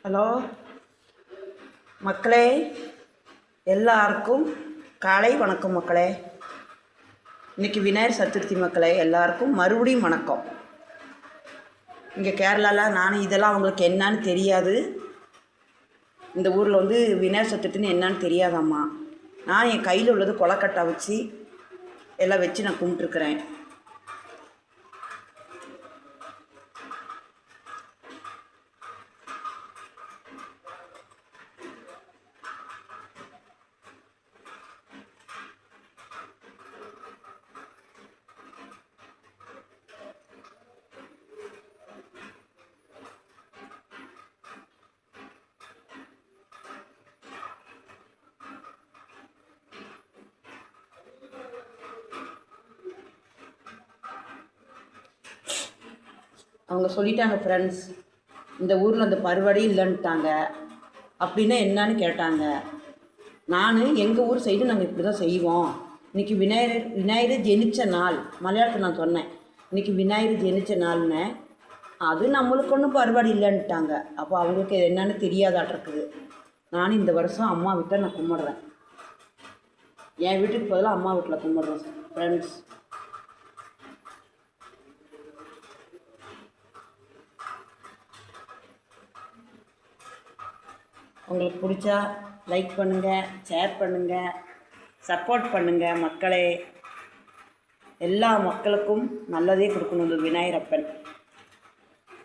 Hello மக்களே, எல்லாருக்கும் காலை வணக்கம் மக்களே. இன்றைக்கி விநாயகர் சதுர்த்தி மக்களே, எல்லாருக்கும் மறுபடியும் வணக்கம். இங்கே கேரளாவில் நானும் இதெல்லாம் அவங்களுக்கு என்னான்னு தெரியாது. இந்த ஊரில் விநாயகர் சதுர்த்தின்னு என்னான்னு தெரியாதம்மா. நான் என் கையில் உள்ளது கொலக்கட்டை வச்சு எல்லாம் வச்சு நான் கும்பிட்டுருக்குறேன். அவங்க சொல்லிட்டாங்க ஃப்ரெண்ட்ஸ், இந்த ஊரில் அந்த பருவடி இல்லைன்ட்டாங்க. அப்படின்னா என்னான்னு கேட்டாங்க. நான் எங்கள் ஊர் சைடு நாங்கள் இப்படி தான் செய்வோம். இன்றைக்கி விநாயகர் ஜெனிச்ச நாள், மலையாளத்தில் நான் சொன்னேன். இன்றைக்கி விநாயகர் ஜெனிச்ச நாள்னு, அது நம்மளுக்கு ஒன்றும் பருவடி இல்லைன்ட்டாங்க. அப்போ அவங்களுக்கு என்னன்னு தெரியாதாட்டிருக்குது. நானும் இந்த வருஷம் அம்மா வீட்டை நான் கும்பிட்றேன். என் வீட்டுக்கு பதிலாக அம்மா வீட்டில் கும்பிட்றேன் ஃப்ரெண்ட்ஸ். உங்களுக்கு பிடிச்சா லைக் பண்ணுங்கள், ஷேர் பண்ணுங்கள், சப்போர்ட் பண்ணுங்கள் மக்களே. எல்லா மக்களுக்கும் நல்லதே கொடுக்கணும். இந்த விநாயகரப்பன்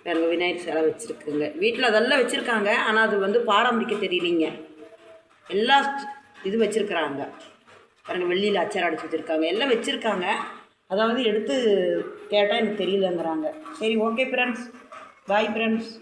பாருங்கள், விநாயகர் சிலை வச்சுருக்குங்க. வீட்டில் அதெல்லாம் வச்சுருக்காங்க. ஆனால் அது பாரம்பரிக்க தெரியலிங்க. எல்லா இது வச்சுருக்குறாங்க பாருங்கள். வெள்ளியில் அச்சாரம் அடிச்சு வச்சுருக்காங்க. எல்லாம் வச்சுருக்காங்க. அதாவது எடுத்து கேட்டால் எனக்கு தெரியலங்கிறாங்க. சரி, ஓகே ஃப்ரெண்ட்ஸ், பாய் ஃப்ரெண்ட்ஸ்.